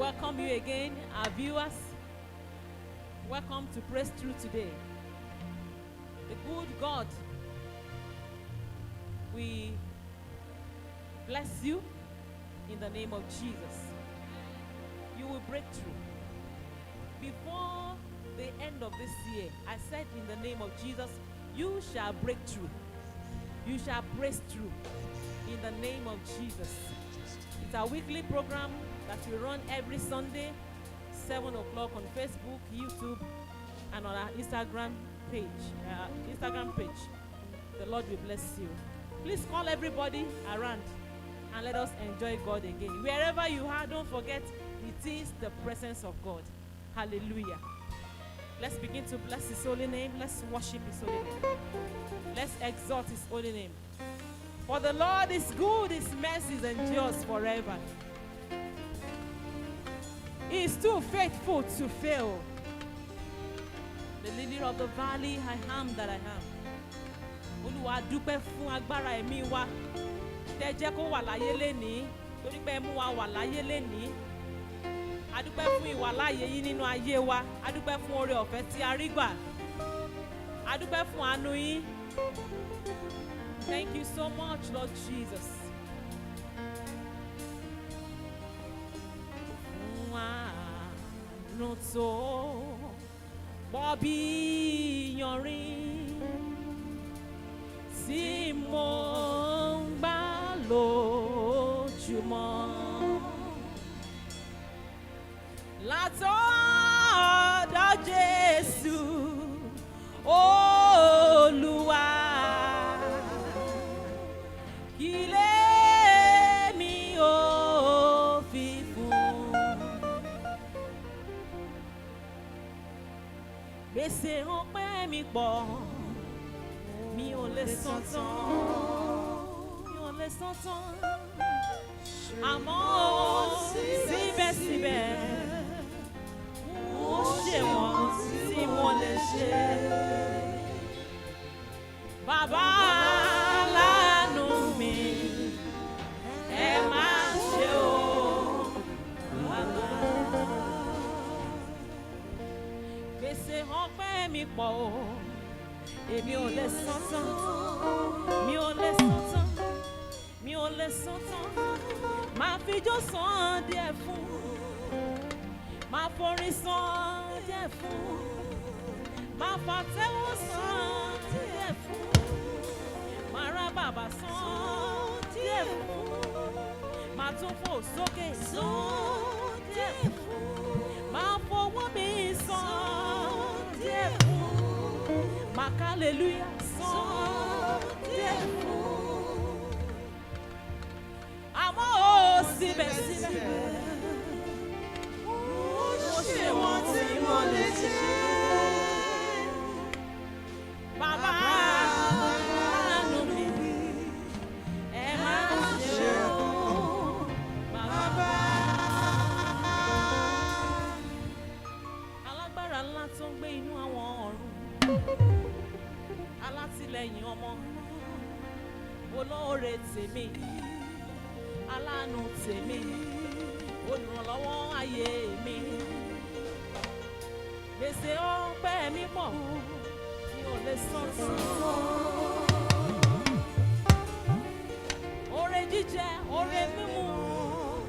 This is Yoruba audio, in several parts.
welcome you again, our viewers. Welcome to Praise Through today. The good God, we bless you in the name of Jesus. You will break through. Before the end of this year, I said in the name of Jesus, you shall break through. You shall praise through in the name of Jesus. It's our weekly program that we run every Sunday, 7 o'clock on Facebook, YouTube, and on our Instagram page. The Lord will bless you. Please call everybody around and let us enjoy God again. Wherever you are, don't forget, it is the presence of God. Hallelujah. Let's begin to bless His holy name. Let's worship His holy name. Let's exalt His holy name. For the Lord is good, His mercies endures forever. He is too faithful to fail. The lily of the valley, I am that I am. Olúwa dúpẹ́ fún agbára ẹ̀mí wa. Tẹ́ jẹ́ kó wà láyé lénìí, torí pé mú wa wà láyé lénìí. A dúpẹ́ fún ìwà láyé yín nínú ayé wa. A dúpẹ́ fún oore ọ̀fẹ́ tí a rí gbà. A dúpẹ́ fún àánú yín. Thank you so much, Lord Jesus. Àánú tó pọ̀ bí iyanrìn tí mo ń gbà lójúmọ́. Látọ̀dọ̀ Jésù Olúwa, kí lèmi ó fi fún. Gbèsè ọpẹ́ mi pọ̀, mi ò lè san tán, mi ò lè san tán. Àmọ́ síbẹ̀síbẹ̀, mo ṣe wọ́n tí mo lè ṣe. Bàbá láàánú mi, ẹ má ṣe o. Gbèsè ọpẹ́ mi pọ̀ o, èmi ò lè san tán, mi ò lè san tán, mi ò lè san tán. Máa fi ijó san díẹ̀ fún, máa forin san díẹ̀ fún, máa fàtẹ́wọ́ san díẹ̀ fún, máa ra bàbà san díẹ̀ fún, máa tún fò sókè san díẹ̀ fún, máa fọwọ́ mi san díẹ̀ fún, máa hallelujah san díẹ̀ fún. Àmọ́ ó síbẹ̀síbẹ̀, mo ṣe wọ́n tí mo lè ṣe. Bàbá àánú mi, ẹ má ṣe o. Bàbá alágbára ńlá tó ń gbé inú àwọn ọ̀run, alátìlẹ́yìn ọmọ, olóore tèmi, aláàánú tèmi, olùrànlọ́wọ́ ayé mi. Gbèsè ọpẹ́ mi pọ̀, mi ò lè san tán. Oore jíjẹ, oore mímu,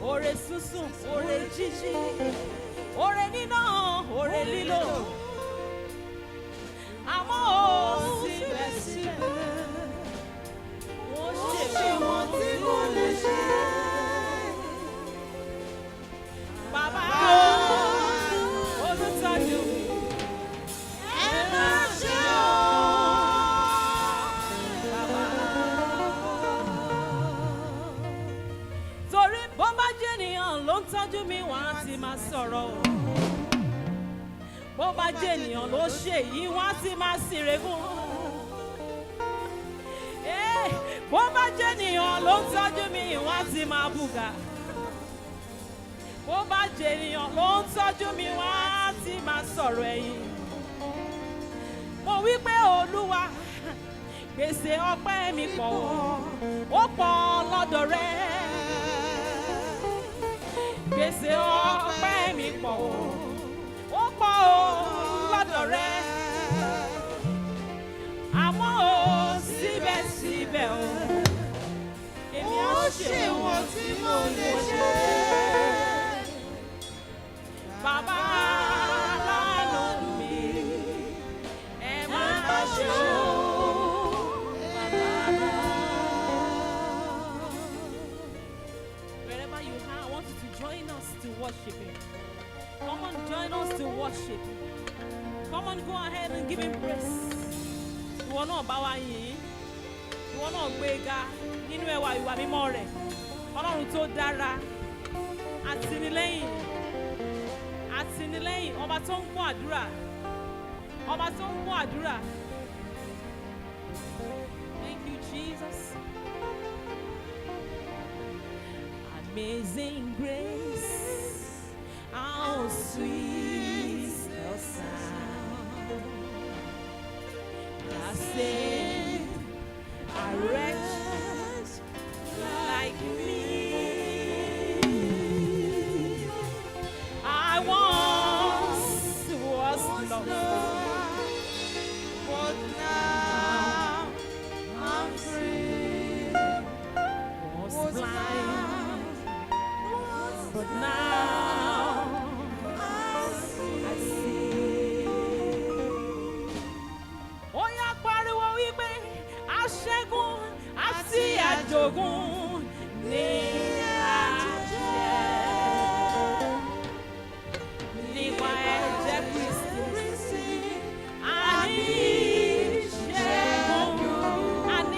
oore sísùn, oore jíjí, oore níná, oore lílò. Àmọ́ ó síbẹ̀síbẹ̀, wọ́n ṣe wọ́n tí mo lè ṣe. Bàbá olùtọ́jú mi, ẹ má ṣe o. Bàbá, torí bó bá jẹ́ ènìyàn ló ń tọ́jú mi, wọ́n á ti máa sọ̀rọ̀ o. Bó bá jẹ́ ènìyàn ló ṣe yìí, wọ́n á ti máa ṣìrègùn. Bó bá jẹ́ ènìyàn ló ń tọ́jú mi, wọ́n á ti máa bùgà. Bó bá jẹ́ ènìyàn ló ń tọ́jú mi, wọ́n á ti máa sọ̀rọ̀ ẹ̀yìn. Mo wí pé Olúwa, gbèsè ọpẹ́ mi pọ̀ ó pọ̀ lọ́dọ̀ rẹ. Gbèsè ọpẹ́ pọ̀ o, ó pọ̀ o lọ́dọ̀ rẹ. Àmọ́ o síbẹ̀síbẹ̀ o, èmi á ṣe wọ́n tí mo lè ṣe. Bàbá lánàá mi, ẹ má ṣe o. Wherever you are, I want you to join us to worship Him. Come on, join us to worship Him. Come on, go ahead and give Him praise. Ìwọ náà bá wa yìn, ìwọ náà gbé ga nínú ẹwà ìwà mímọ́ rẹ̀. Ọlọ́run tó dára, àtìlẹ́yìn, àtìlẹ́yìn, ọba tó ń gbọ́ àdúrà, ọba tó ń gbọ́ àdúrà. Thank you, Jesus. Amazing grace, how sweet the sound that saved a wretch like me. I once was lost, but now I'm free. Was blind, but now I see. Ó yá pariwo wípé aṣẹ́gun àti àjogún ní àjẹ́. Nípa ẹ̀jẹ̀ Kristi, àní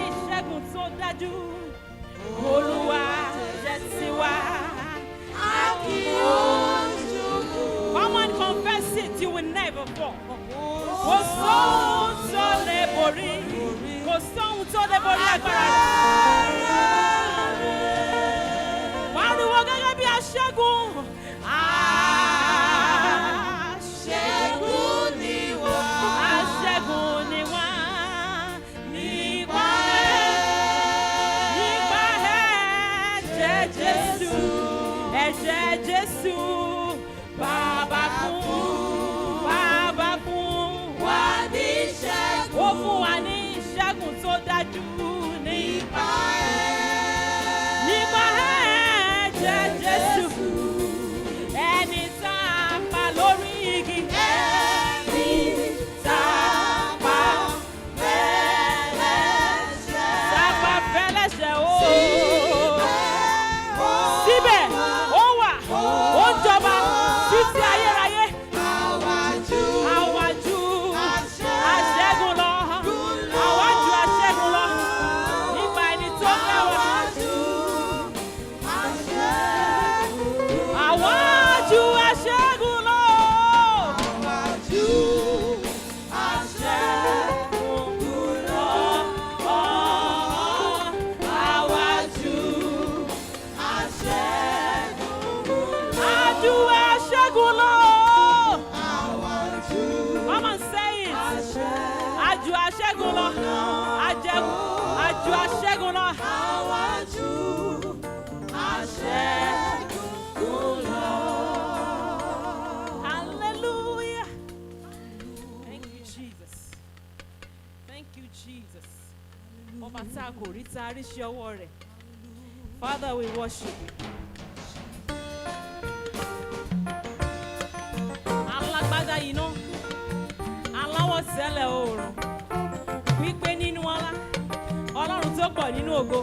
ìṣẹ́gun tó dájú. Olúwa jẹ́ tiwa. Come on, confess it, you will never fall. Kò sóhun tó lè borí, kò sóhun tó lè borí agbára rẹ̀. Pariwo gẹ́gẹ́ bí aṣẹ́gun. Aṣẹ́gun ni wá. Aṣẹ́gun ni wá. Nípa ẹ̀jẹ̀ Jésù. Ẹ̀jẹ̀ Jésù. Bàbá fún wa ní ìṣẹ́gun. Ó fún wa ní ìṣẹ́gun tó dájú. Nípa ẹ̀jẹ̀ Jésù. Ẹni tá a pa lórí igi. Ẹni tá a pa fẹ́lẹ́ṣẹ̀. Tá a pa fẹ́lẹ́ṣẹ̀ o. Síbẹ̀ ó wà, ó jọba títí ayérayé. Àwájú aṣẹ́gun lọ. Àwájú aṣẹ́gun lọ. Nípa ẹni tó fẹ́ wá. Àwájú aṣẹ́gun lọ. Àwájú aṣẹ́gun lọ. Àwájú aṣẹ́gun lọ. Come on, say it. Àjù aṣẹ́gun lọ. Àjù aṣẹ́gun lọ. Àwájú aṣẹ́gun lọ. Hallelujah. Thank you, Jesus. Thank you, Jesus. Ọba tá a kò rí tá a rí ṣe ọwọ́ rẹ̀. Father, we worship you. Alágbádá iná, aláwọ̀ tẹ́lẹ̀ oòrùn, wípé nínú ọlá, Ọlọ́run tó pọ̀ nínú ògo.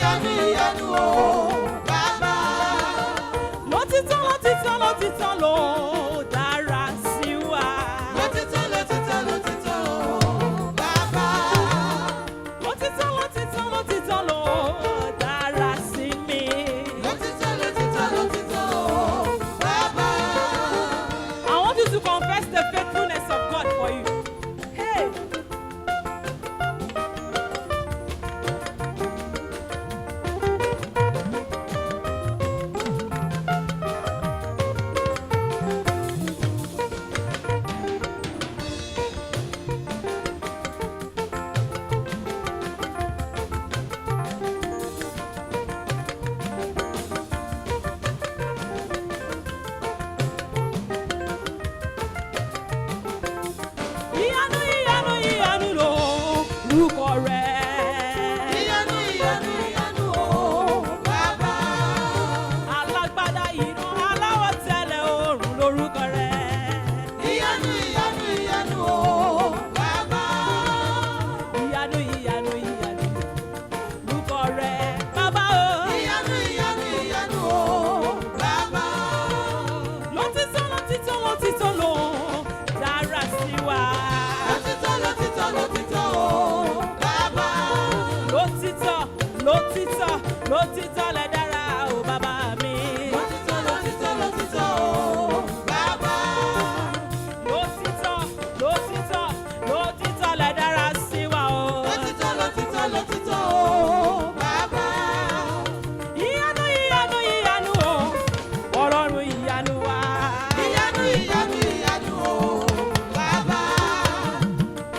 ìyanu ìyanu o bàbá. Lótìtọ́ lótìtọ́ lótìtọ́ ló dára sí wa. Lótìtọ́ lótìtọ́ lótìtọ́ o bàbá. Lótìtọ́ lótìtọ́ lótìtọ́ ló dára sí mi. Lótìtọ́ lótìtọ́ lótìtọ́ o bàbá. I want you to confess the faithfulness of God for you. Hey. Ìyanu ìyanu ìyanu lórúkọ rẹ̀. Ìyanu ìyanu ìyanu o bàbá. Alágbádá iná aláwọ̀ tẹ́lẹ̀ oòrùn lórúkọ rẹ̀. Ìyanu ìyanu ìyanu o bàbá. Ìyanu ìyanu ìyanu lórúkọ rẹ̀. Bàbá o. Ìyanu ìyanu ìyanu o bàbá. Lótìtọ́ lótìtọ́ lótìtọ́ ló dára sí wa. Lótìtọ́ lótìtọ́ lótìtọ́ o bàbá. Lótìtọ́ lótìtọ́ lótìtọ́ lẹ dára o bàbá mi. Lótìtọ́ lótìtọ́ lótìtọ́ o bàbá. Lótìtọ́ lótìtọ́ lótìtọ́ lẹ dára sí wa o. Lótìtọ́ lótìtọ́ lótìtọ́ o bàbá. Ìyanu ìyanu ìyanu o Ọlọ́run ìyanu wa. Ìyanu ìyanu ìyanu o bàbá.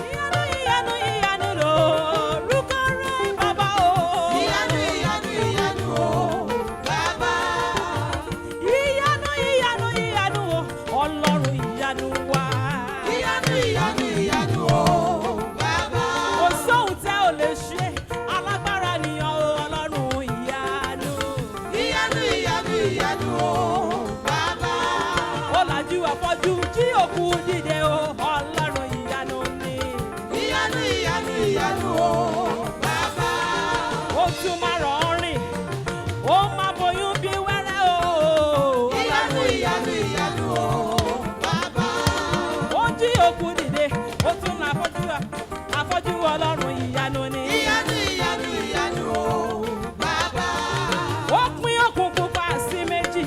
Ìyanu ìyanu ìyanu lórúkọ rẹ̀ bàbá o. Ìyanu ìyanu ìyanu o bàbá. Ìyanu ìyanu ìyanu o Ọlọ́run ìyanu wa. Ìyanu ìyanu ìyanu o bàbá. Kò sóhun tẹ́ ò lè ṣe, alágbára nìyàn o Ọlọ́run ìyanu. Ìyanu ìyanu ìyanu o bàbá. Ó lajú afọ́jú jí òkú dìde o Ọlọ́run ìyanu ni. Ìyanu ìyanu ìyanu o bàbá. Ó tún máa rọ̀ ọ́ rìn, ó máa boyún bí wẹ́rẹ́ o. Ìyanu ìyanu ìyanu o bàbá. Ó jí òkú dìde, ó tún la afọ́jú Ọlọ́run ìyanu ni. Ìyanu ìyanu ìyanu o bàbá. Ó pín òkùnkùn pa sí méjì,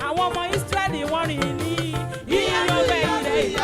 àwọn ọmọ Ísírẹ́lì wọ́n rìn ní Ìyanu iyọ̀bẹ ìyanu ilẹ̀ ìyanu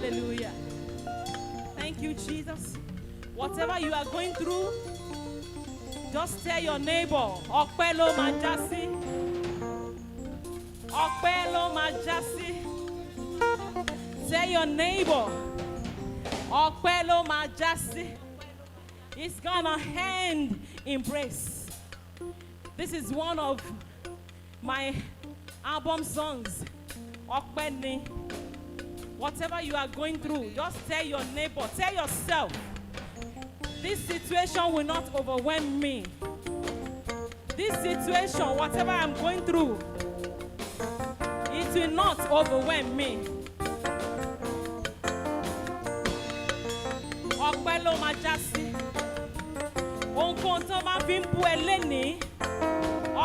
Hallelujah. Thank you, Jesus. Whatever you are going through, just tell your neighbor, Ọpẹ́ ló máa já sí. Ọpẹ́ ló máa já sí. Tell your neighbor, Ọpẹ́ ló máa já sí. It's gonna end in praise. This is one of my album songs. Ọpẹ́ ni. Whatever you are going through, just tell your neighbor, tell yourself, this situation will not overwhelm me. This situation, whatever I'm going through, it will not overwhelm me. Ọpẹ́ ló máa já sí. Ohunkóhun tó máa fi ń bú ẹ lénìí,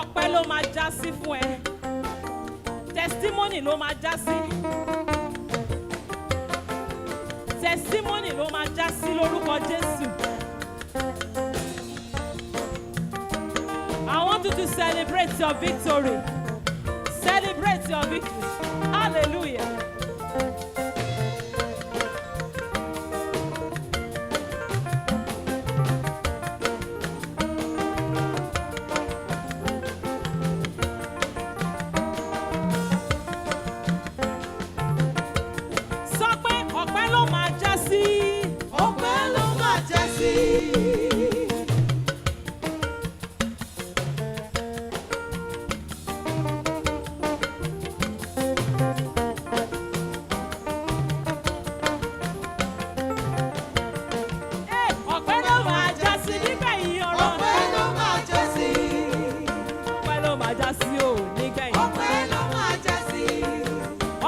ọpẹ́ ló máa já sí fún ẹ. Testimony ló máa já sí. Testimony ló máa já sí lórúkọ Jésù. I want you to celebrate your victory. Celebrate your victory. Hallelujah. Sọ pé ọpẹ́ ló máa já sí. Ọpẹ́ ló máa já sí. Ọpẹ́ ló máa já sí nígbẹ̀yìn ọ̀rọ̀. Ọpẹ́ ló máa já sí. Ọpẹ́ ló máa já sí o nígbẹ̀yìn. Ọpẹ́ ló máa já sí.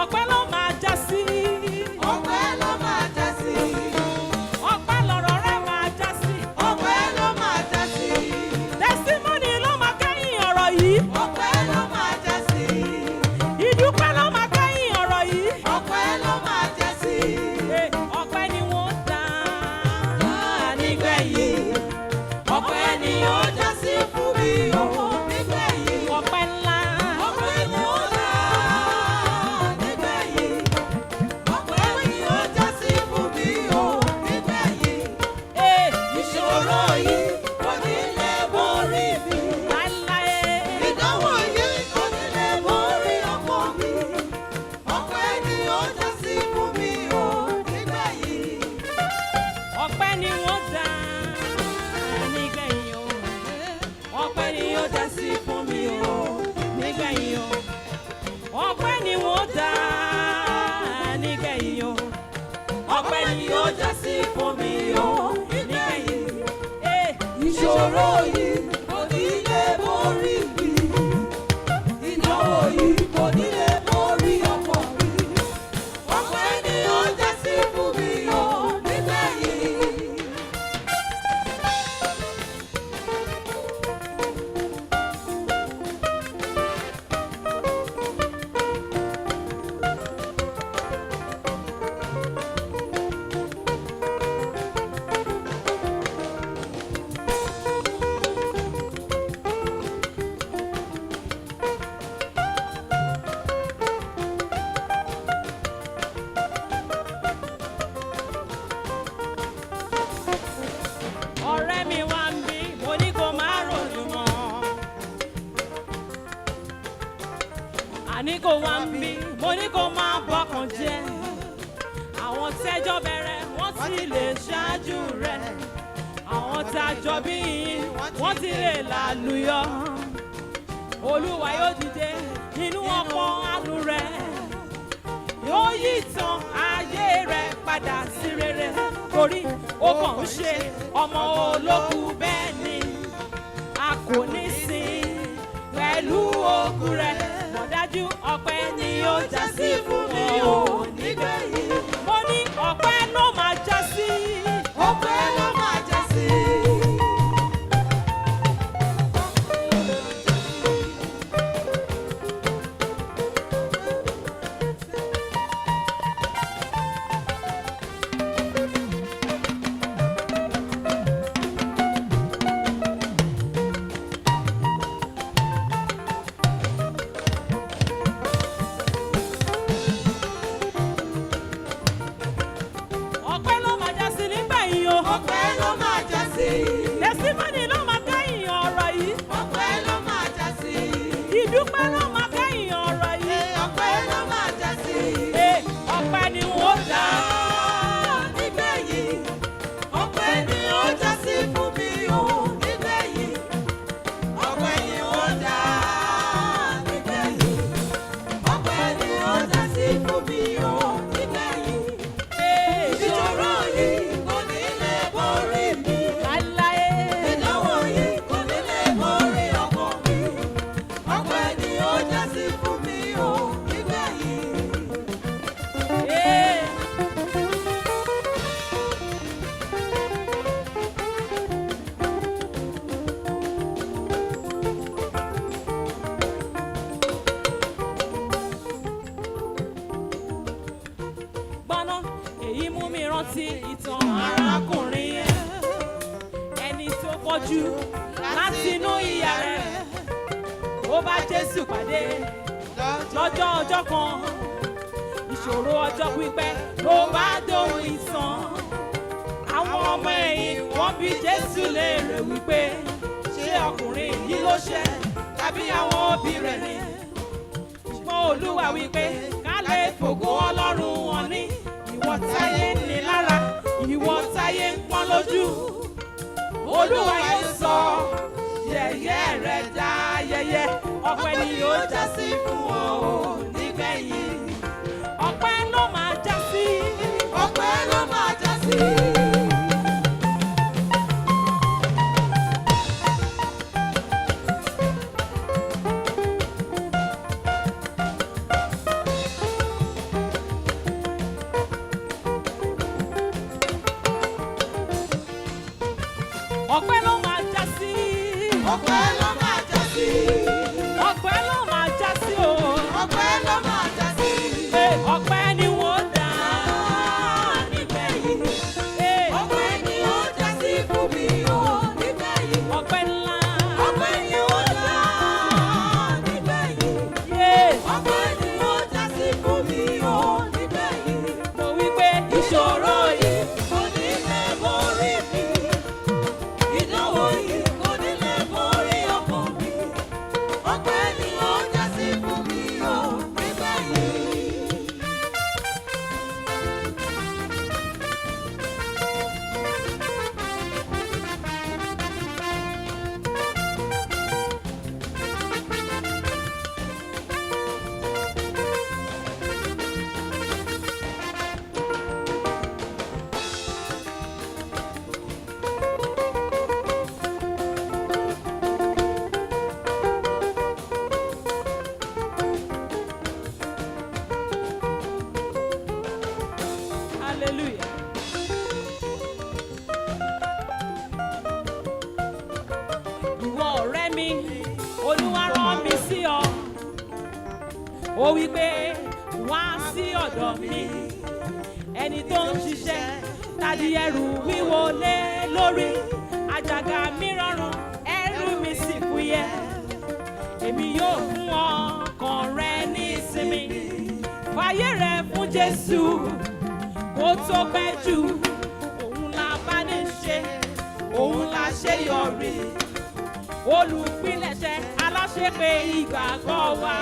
Ọpẹ́ ló máa já sí. Ọpẹ́ ló máa já sí. Ọpẹ́ lọ̀rọ̀ rẹ máa já sí. Ọpẹ́ ló máa já sí. Testimony ló máa kẹ́yìn ọ̀rọ̀ yìí. Ọpẹ́ ló máa já sí. Ìdúpẹ́ ló máa kẹ́yìn ọ̀rọ̀ yìí. Ọpẹ́ ló máa já sí. Ọpẹ́ ni wọ́n dá nígbẹ̀yìn. Ọpẹ́ ni ó já sí fún mi o nígbẹ̀yìn. Ọpẹ́ ńlá. Ọpẹ́ ni ó dá nígbẹ̀yìn. Ọpẹ́ ni ó já sí fún mi o nígbẹ̀yìn. Ìṣòro yìí kò ní lè borí mi. Láéláé. Ìdánwò yìí kò ní lè borí ọkọ mi. Ọpẹ́ ni ó já sí fún mi o nígbẹ̀yìn. Ọpẹ́ ni wọ́n dá nígbẹ̀yìn o. Ọpẹ́ ni yóò já sí fún mi o nígbẹ̀yìn o. Ọpẹ́ ni wọ́n dá nígbẹ̀yìn o. Ọpẹ́ ni yóò já sí fún mi o nígbẹ̀yìn. Ìṣòro yìí kò ní lè borí mi. Ìdánwò yìí kò ní lè borí ọkọ mi. Ọpẹ́ ni ó já sí fún mi o nígbẹ̀yìn. Ọ̀rẹ́ mi wá ń bí, mo ní kó má ronú mọ́. Àní kó wá ń bí, mo ní kó má bọ́kàn jẹ́. Àwọn tẹ́jọ́ bẹ̀rẹ̀, wọ́n ti lè ṣáájú rẹ̀. Àwọn tájọ bí yín, wọ́n ti lè lálùyọ. Olúwa yóò dìde nínú ọ̀pọ̀ àánú rẹ̀. Yóò yí ìtàn ayé rẹ̀ padà sí rere. Torí ó kàn ń ṣe ọmọ olókù bẹ́ẹ̀ ni a kò ní sin pẹ̀lú òkú rẹ̀. Mọ̀dájú ọpẹ́ ni yóò já sí fún mi o nígbẹ̀yìn. Mo ní ọpẹ́ ló máa já sí. Ọpẹ́ ló máa já sí. rántí ìtàn arákùnrin yẹn, ẹni tó pọ̀jù láti inú ìyá rẹ̀. Ó bá Jésù pàdé lọ́jọ́ ọjọ́ kan, ìṣòro ọjọ́ pípẹ́ ló bá dóhun ìtàn. Àwọn ọmọ ẹ̀yìn wọ́n bi Jésù léèrè wípé ṣé ọkùnrin yìí ló ṣẹ̀ tàbí àwọn òbí rẹ̀ ni? Ṣùgbọ́n Olúwa wípé ká lè fògo Ọlọ́run wọn ní ìwọ táyé ń ní lára, ìwọ táyé ń pọ́n lójú. Olúwa yóò sọ yẹ̀yẹ́ rẹ̀ dá yẹ̀yẹ́, ọpẹ́ ni yóò já sí fún ọ nígbẹ̀yìn. Ọpẹ́ ló máa já sí, ọpẹ́ ló máa já sí. ọpẹ́ ló máa já sí, ọpẹ́ ló máa já sí. ọpẹ́ ló máa já sí o. ọpẹ́ ló máa já sí. Ọpẹ́ ni wọ́n dá nígbẹ̀yìn. ọpẹ́ ni ó já sí fún mi o nígbẹ̀yìn. ọpẹ́ ńlá. ọpẹ́ ni ó dá nígbẹ̀yìn. ọpẹ́ ni ó já sí fún mi o nígbẹ̀yìn. Mo wí pé ìṣòro yìí kò ní lè borí mi. ìdánwò yìí kò ní lè borí ọkàn mi. ọpẹ́ ni ó já sí fún mi o nígbẹ̀yìn. hallelujah. Ìwọ ọ̀rẹ́ mi, Olúwa rán mi sí ọ. Ó wí pé wá sí ọ̀dọ̀ mi, ẹni tó ń ṣiṣẹ́ tàbí ẹrù wíwo lé lórí. Àjàgà mi rọrùn, ẹrù mi sì fúyẹ́. Èmi yóò fún ọkàn rẹ ní ìsinmi. Fàyè rẹ fún Jésù kó tó pẹ́ jù. Òun la bá ní ṣe, òun la ṣe yọrí. Olùpilẹ̀ṣẹ̀ aláṣepé ìgbàgbọ́ wa.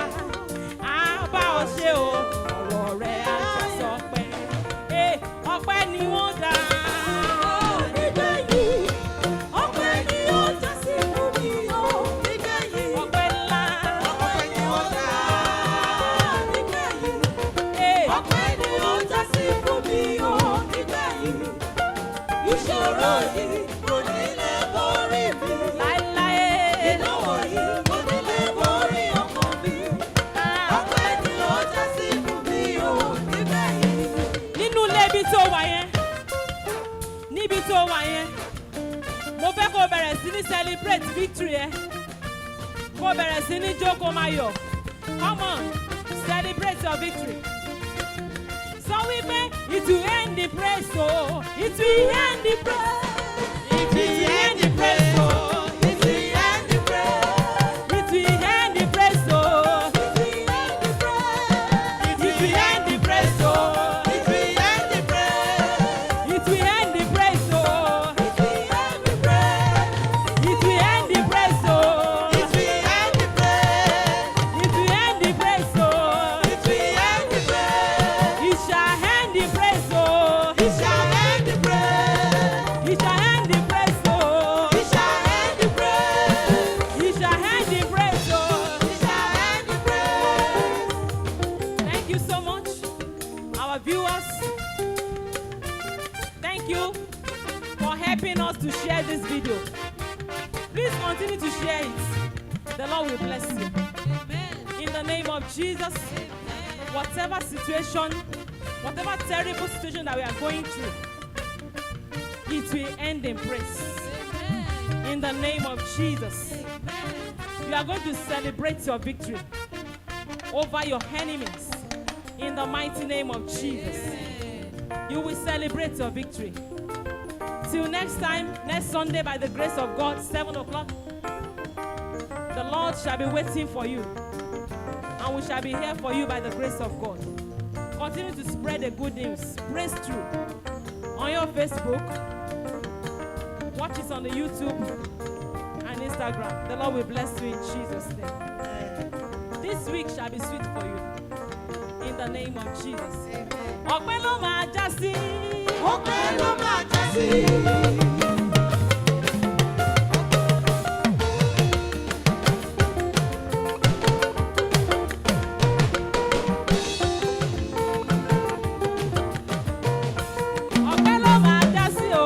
Á bá ọ ṣe o, ọ̀rọ̀ rẹ̀ á já sọpẹ́. Ọpẹ́ ni wọ́n dá. nígbẹ̀yìn. ọpẹ́ ni ó já sí fún mi o nígbẹ̀yìn. Ọpẹ́ ńlá. ọpẹ́ ni ó dá nígbẹ̀yìn. Eh, ọpẹ́ ni ó já sí fún mi o nígbẹ̀yìn. ìṣòro yìí kò ní lè borí mi. láéláé. ìdánwò yìí kò ní lè borí ọkàn mi. ọpẹ́ ni ó já sí fún mi o nígbẹ̀yìn. Nínú ilé ibi tó wà yẹn, níbi tó wà yẹn, mo fẹ́ kó o bẹ̀rẹ̀ sí ní celebrate victory ẹ. Kó o bẹ̀rẹ̀ sí ní jó kó o máa yọ̀. Come on, celebrate your victory. Sọ wípé it will end the praise o, it will end the praise. It will end the praise o, It will end the praise. it will end the praise o, It will end the praise. it will end the praise o, It will end the praise. it will end the praise o, It will end the praise. it will end the praise o. It will end the praise. It will end the praise, oh. It will end the praise. It shall end the praise, oh. It shall end the praise. It shall end the praise, oh. It shall end the praise. It shall end the praise, oh. It shall end the praise. Thank you so much, our viewers. Thank you for helping us to share this video. Please continue to share it. The Lord will bless you. In the name of Jesus, whatever situation, whatever terrible situation that we are going through, it will end in praise. In the name of Jesus, you are going to celebrate your victory over your enemies. In the mighty name of Jesus. you will celebrate your victory. Till next time, next Sunday, by the grace of God, 7 o'clock, the Lord shall be waiting for you. And we shall be here for you by the grace of God. Continue to spread the good news. Praise through. On your Facebook. Watch it on the YouTube and Instagram. The Lord will bless you in Jesus' name. This week shall be sweet for you. In the name of Jesus. Ọpẹ́ ló máa já sí. Ọpẹ́ ló máa já sí. Ọpẹ́ ló máa já sí o.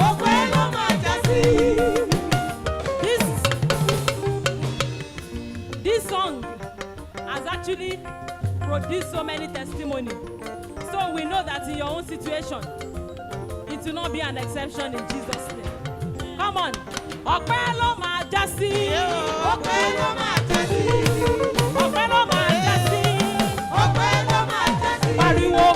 Ọpẹ́ ló máa já sí. This song has actually produced so many testimonies. So we know that in your own situation, it will not be an exception in Jesus' name. Come on. Ọpẹ́ ló máa já sí. Ọpẹ́ ló máa já sí. Ọpẹ́ ló máa já sí. Ọpẹ́ ló máa já sí. Pariwo.